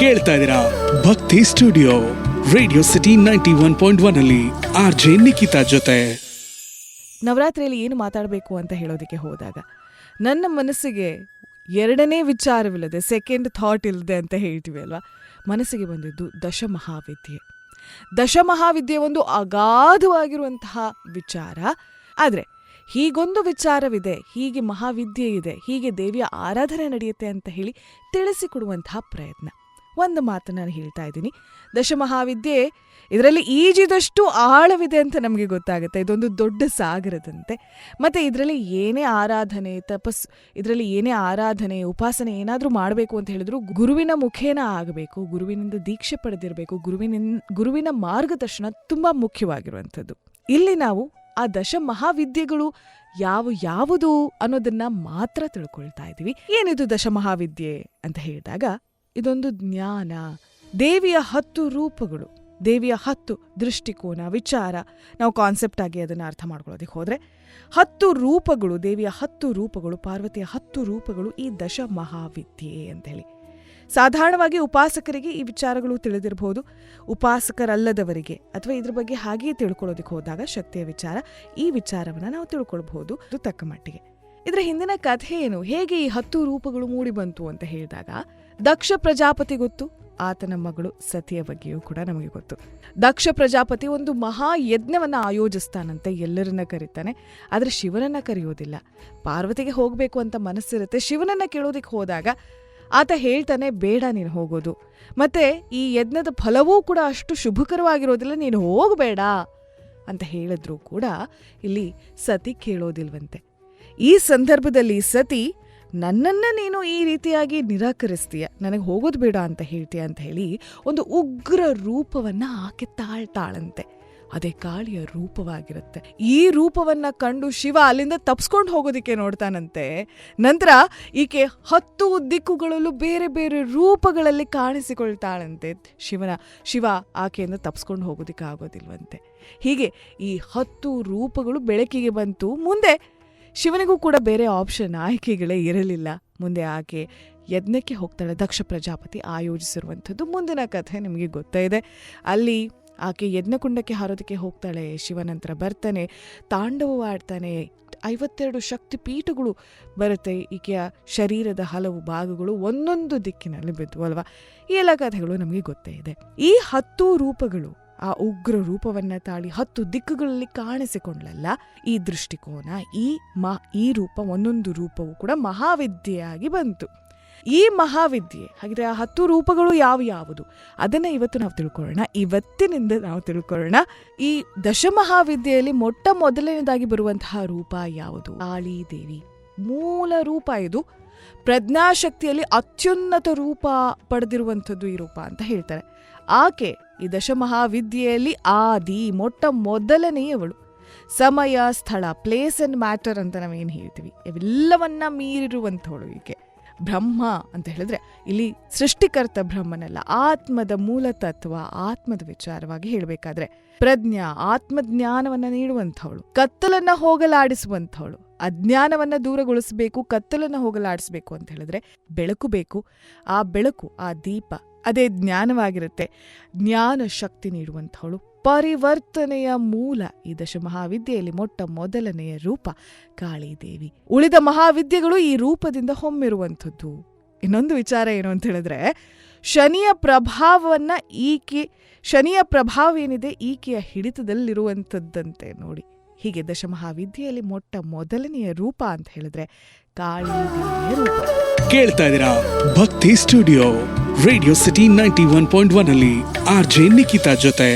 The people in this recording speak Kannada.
ಕೇಳ್ತಾ ಇದ್ದೀರಾ ಭಕ್ತಿ ಸ್ಟುಡಿಯೋ ರೇಡಿಯೋ ಸಿಟಿ 91.1 ಅಲ್ಲಿ ಆರ್ಜೆ ನಿಖಿತಾ ಜೊತೆ. ನವರಾತ್ರಿಯಲ್ಲಿ ಏನು ಮಾತಾಡಬೇಕು ಅಂತ ಹೇಳೋದಕ್ಕೆ ಹೋದಾಗ ನನ್ನ ಮನಸ್ಸಿಗೆ ಎರಡನೇ ವಿಚಾರವಿಲ್ಲದೆ, ಸೆಕೆಂಡ್ ಥಾಟ್ ಇಲ್ಲದೆ ಅಂತ ಹೇಳ್ತೀವಿ ಅಲ್ವಾ, ಮನಸ್ಸಿಗೆ ಬಂದಿದ್ದು ದಶಮಹಾವಿದ್ಯೆ. ದಶಮಹಾವಿದ್ಯೆ ಒಂದು ಅಗಾಧವಾಗಿರುವಂತಹ ವಿಚಾರ. ಆದರೆ ಹೀಗೊಂದು ವಿಚಾರವಿದೆ, ಹೀಗೆ ಮಹಾವಿದ್ಯೆ ಇದೆ, ಹೀಗೆ ದೇವಿಯ ಆರಾಧನೆ ನಡೆಯುತ್ತೆ ಅಂತ ಹೇಳಿ ತಿಳಿಸಿಕೊಡುವಂತಹ ಪ್ರಯತ್ನ. ಒಂದು ಮಾತು ನಾನು ಹೇಳ್ತಾ ಇದ್ದೀನಿ, ದಶಮಹಾವಿದ್ಯೆ ಇದರಲ್ಲಿ ಈಜಿದಷ್ಟು ಆಳವಿದೆ ಅಂತ ನಮಗೆ ಗೊತ್ತಾಗುತ್ತೆ. ಇದೊಂದು ದೊಡ್ಡ ಸಾಗರದಂತೆ. ಮತ್ತು ಇದರಲ್ಲಿ ಏನೇ ಆರಾಧನೆ, ಇದರಲ್ಲಿ ಏನೇ ಆರಾಧನೆ, ಉಪಾಸನೆ ಏನಾದರೂ ಮಾಡಬೇಕು ಅಂತ ಹೇಳಿದ್ರು ಗುರುವಿನ ಮುಖೇನ ಆಗಬೇಕು, ಗುರುವಿನಿಂದ ದೀಕ್ಷೆ ಪಡೆದಿರಬೇಕು, ಗುರುವಿನ ಮಾರ್ಗದರ್ಶನ ತುಂಬ ಮುಖ್ಯವಾಗಿರುವಂಥದ್ದು. ಇಲ್ಲಿ ನಾವು ಆ ದಶಮಹಾವಿದ್ಯೆಗಳು ಯಾವುದು ಅನ್ನೋದನ್ನ ಮಾತ್ರ ತಿಳ್ಕೊಳ್ತಾ ಇದ್ದೀವಿ. ಏನಿದು ದಶಮಹಾವಿದ್ಯೆ ಅಂತ ಹೇಳಿದಾಗ, ಇದೊಂದು ಜ್ಞಾನ, ದೇವಿಯ 10 ರೂಪಗಳು, ದೇವಿಯ 10 ದೃಷ್ಟಿಕೋನ, ವಿಚಾರ. ನಾವು ಕಾನ್ಸೆಪ್ಟ್ ಆಗಿ ಅದನ್ನು ಅರ್ಥ ಮಾಡ್ಕೊಳ್ಳೋದಕ್ಕೆ ಹೋದರೆ 10 ರೂಪಗಳು, ದೇವಿಯ 10 ರೂಪಗಳು, ಪಾರ್ವತಿಯ 10 ರೂಪಗಳು ಈ ದಶಮಹಾವಿದ್ಯೆ ಅಂತೇಳಿ. ಸಾಧಾರಣವಾಗಿ ಉಪಾಸಕರಿಗೆ ಈ ವಿಚಾರಗಳು ತಿಳಿದಿರಬಹುದು, ಉಪಾಸಕರಲ್ಲದವರಿಗೆ ಅಥವಾ ಇದ್ರ ಬಗ್ಗೆ ಹಾಗೆಯೇ ತಿಳ್ಕೊಳ್ಳೋದಕ್ಕೆ ಹೋದಾಗ ಶಕ್ತಿಯ ವಿಚಾರ, ಈ ವಿಚಾರವನ್ನು ನಾವು ತಿಳ್ಕೊಳ್ಬಹುದು ತಕ್ಕ ಮಟ್ಟಿಗೆ. ಇದರ ಹಿಂದಿನ ಕಥೆ ಏನು, ಹೇಗೆ ಈ 10 ರೂಪಗಳು ಮೂಡಿ ಬಂತು ಅಂತ ಹೇಳಿದಾಗ, ದಕ್ಷ ಪ್ರಜಾಪತಿ ಗೊತ್ತು, ಆತನ ಮಗಳು ಸತಿಯ ಬಗ್ಗೆಯೂ ಕೂಡ ನಮಗೆ ಗೊತ್ತು. ದಕ್ಷ ಪ್ರಜಾಪತಿ ಒಂದು ಮಹಾ ಯಜ್ಞವನ್ನು ಆಯೋಜಿಸ್ತಾನಂತೆ, ಎಲ್ಲರನ್ನ ಕರೀತಾನೆ. ಆದರೆ ಶಿವನನ್ನ ಕರೆಯೋದಿಲ್ಲ. ಪಾರ್ವತಿಗೆ ಹೋಗಬೇಕು ಅಂತ ಮನಸ್ಸಿರುತ್ತೆ, ಶಿವನನ್ನ ಕೇಳೋದಕ್ಕೆ ಹೋದಾಗ ಆತ ಹೇಳ್ತಾನೆ, ಬೇಡ ನೀನು ಹೋಗೋದು, ಮತ್ತೆ ಈ ಯಜ್ಞದ ಫಲವೂ ಕೂಡ ಅಷ್ಟು ಶುಭಕರವಾಗಿರೋದಿಲ್ಲ, ನೀನು ಹೋಗಬೇಡ ಅಂತ ಹೇಳಿದ್ರೂ ಕೂಡ ಇಲ್ಲಿ ಸತಿ ಕೇಳೋದಿಲ್ವಂತೆ. ಈ ಸಂದರ್ಭದಲ್ಲಿ ಸತಿ, ನನ್ನನ್ನ ನೀನು ಈ ರೀತಿಯಾಗಿ ನಿರಾಕರಿಸ್ತೀಯ, ನನಗೆ ಹೋಗೋದು ಬೇಡ ಅಂತ ಹೇಳ್ತೀಯ ಅಂತ ಹೇಳಿ ಒಂದು ಉಗ್ರ ರೂಪವನ್ನ ಆಕೆ ತಾಳ್ತಾಳಂತೆ. ಅದೇ ಕಾಳಿಯ ರೂಪವಾಗಿರುತ್ತೆ. ಈ ರೂಪವನ್ನ ಕಂಡು ಶಿವ ಅಲ್ಲಿಂದ ತಪ್ಸ್ಕೊಂಡು ಹೋಗೋದಿಕ್ಕೆ ನೋಡ್ತಾನಂತೆ. ನಂತರ ಈಕೆ 10 ದಿಕ್ಕುಗಳಲ್ಲೂ ಬೇರೆ ಬೇರೆ ರೂಪಗಳಲ್ಲಿ ಕಾಣಿಸಿಕೊಳ್ತಾಳಂತೆ. ಶಿವ ಆಕೆಯಿಂದ ತಪ್ಸ್ಕೊಂಡು ಹೋಗೋದಿಕ್ಕೆ ಆಗೋದಿಲ್ವಂತೆ. ಹೀಗೆ ಈ 10 ರೂಪಗಳು ಬೆಳಕಿಗೆ ಬಂತು. ಮುಂದೆ ಶಿವನಿಗೂ ಕೂಡ ಬೇರೆ ಆಪ್ಷನ್, ಆಯ್ಕೆಗಳೇ ಇರಲಿಲ್ಲ. ಮುಂದೆ ಆಕೆ ಯಜ್ಞಕ್ಕೆ ಹೋಗ್ತಾಳೆ. ದಕ್ಷ ಪ್ರಜಾಪತಿ ಆಯೋಜಿಸಿರುವಂಥದ್ದು ಮುಂದಿನ ಕಥೆ ನಿಮಗೆ ಗೊತ್ತೇ ಇದೆ. ಅಲ್ಲಿ ಆಕೆ ಯಜ್ಞಕುಂಡಕ್ಕೆ ಹಾರೋದಕ್ಕೆ ಹೋಗ್ತಾಳೆ. ಶಿವನಂತರ ಬರ್ತಾನೆ, ತಾಂಡವವಾಡ್ತಾನೆ. 52 ಶಕ್ತಿ ಪೀಠಗಳು ಬರುತ್ತೆ. ಈಕೆಯ ಶರೀರದ ಹಲವು ಭಾಗಗಳು ಒಂದೊಂದು ದಿಕ್ಕಿನಲ್ಲಿ ಬಿದ್ದು ಅಲ್ವಾ. ಈ ಎಲ್ಲ ಕಥೆಗಳು ನಮಗೆ ಗೊತ್ತೇ ಇದೆ. ಈ 10 ರೂಪಗಳು ಆ ಉಗ್ರ ರೂಪವನ್ನ ತಾಳಿ 10 ದಿಕ್ಕುಗಳಲ್ಲಿ ಕಾಣಿಸಿಕೊಂಡ್ಲಲ್ಲ, ಈ ದೃಷ್ಟಿಕೋನ, ಈ ರೂಪ, ಒಂದೊಂದು ರೂಪವು ಕೂಡ ಮಹಾವಿದ್ಯೆಯಾಗಿ ಬಂತು. ಈ ಮಹಾವಿದ್ಯೆ ಹಾಗಿದ್ರೆ ಆ 10 ರೂಪಗಳು ಯಾವುದು ಅದನ್ನ ಇವತ್ತು ನಾವು ತಿಳ್ಕೊಳ್ಳೋಣ. ಇವತ್ತಿನಿಂದ ನಾವು ತಿಳ್ಕೊಳ್ಳೋಣ ಈ ದಶಮಹಾವಿದ್ಯೆಯಲ್ಲಿ ಮೊಟ್ಟ ಮೊದಲನೇದಾಗಿ ಬರುವಂತಹ ರೂಪ ಯಾವುದು. ಕಾಳಿ ದೇವಿ ಮೂಲ ರೂಪ. ಇದು ಪ್ರಜ್ಞಾಶಕ್ತಿಯಲ್ಲಿ ಅತ್ಯುನ್ನತ ರೂಪ ಪಡೆದಿರುವಂಥದ್ದು ಈ ರೂಪ ಅಂತ ಹೇಳ್ತಾರೆ. ಆಕೆ ಈ ದಶಮಹಾವಿದ್ಯೆಯಲ್ಲಿ ಮೊಟ್ಟ ಮೊದಲನೆಯವಳು. ಸಮಯ, ಸ್ಥಳ, ಪ್ಲೇಸ್ ಅಂಡ್ ಮ್ಯಾಟರ್ ಅಂತ ನಾವೇನು ಹೇಳ್ತೀವಿ, ಇವೆಲ್ಲವನ್ನ ಮೀರಿರುವಂಥವಳು ಈಕೆ. ಬ್ರಹ್ಮ ಅಂತ ಹೇಳಿದ್ರೆ ಇಲ್ಲಿ ಸೃಷ್ಟಿಕರ್ತ ಬ್ರಹ್ಮನಲ್ಲ, ಆತ್ಮದ ಮೂಲತತ್ವ, ಆತ್ಮದ ವಿಚಾರವಾಗಿ ಹೇಳಬೇಕಾದ್ರೆ ಪ್ರಜ್ಞಾ, ಆತ್ಮಜ್ಞಾನವನ್ನ ನೀಡುವಂಥವಳು, ಕತ್ತಲನ್ನ ಹೋಗಲಾಡಿಸುವಂಥವಳು. ಅಜ್ಞಾನವನ್ನ ದೂರಗೊಳಿಸಬೇಕು, ಕತ್ತಲನ್ನ ಹೋಗಲಾಡಿಸಬೇಕು ಅಂತ ಹೇಳಿದ್ರೆ ಬೆಳಕು ಬೇಕು. ಆ ಬೆಳಕು, ಆ ದೀಪ, ಅದೇ ಜ್ಞಾನವಾಗಿರುತ್ತೆ. ಜ್ಞಾನ ಶಕ್ತಿ ನೀಡುವಂಥವಳು, ಪರಿವರ್ತನೆಯ ಮೂಲ. ಈ ದಶಮಹಾವಿದ್ಯೆಯಲ್ಲಿ ಮೊಟ್ಟ ಮೊದಲನೆಯ ರೂಪ ಕಾಳಿದೇವಿ. ಉಳಿದ ಮಹಾವಿದ್ಯೆಗಳು ಈ ರೂಪದಿಂದ ಹೊಮ್ಮಿರುವಂಥದ್ದು. ಇನ್ನೊಂದು ವಿಚಾರ ಏನು ಅಂತ ಹೇಳಿದ್ರೆ, ಶನಿಯ ಪ್ರಭಾವ ಏನಿದೆ ಈಕೆಯ ಹಿಡಿತದಲ್ಲಿರುವಂಥದ್ದಂತೆ ನೋಡಿ. ಹೀಗೆ ದಶಮಹಾವಿದ್ಯೆಯಲ್ಲಿ ಮೊಟ್ಟ ಮೊದಲನೆಯ ರೂಪ ಅಂತ ಹೇಳಿದ್ರೆ ಕಾಳಿದೇವಿಯ ರೂಪ. ಕೇಳ್ತಾ ಇದ್ದೀರಾ ಭಕ್ತಿ ಸ್ಟುಡಿಯೋ ರೇಡಿಯೋ ಸಿಟಿ 91.1 ಅಲ್ಲಿ ಆರ್ಜೆ ನಿಖಿತಾ ಜೊತೆ.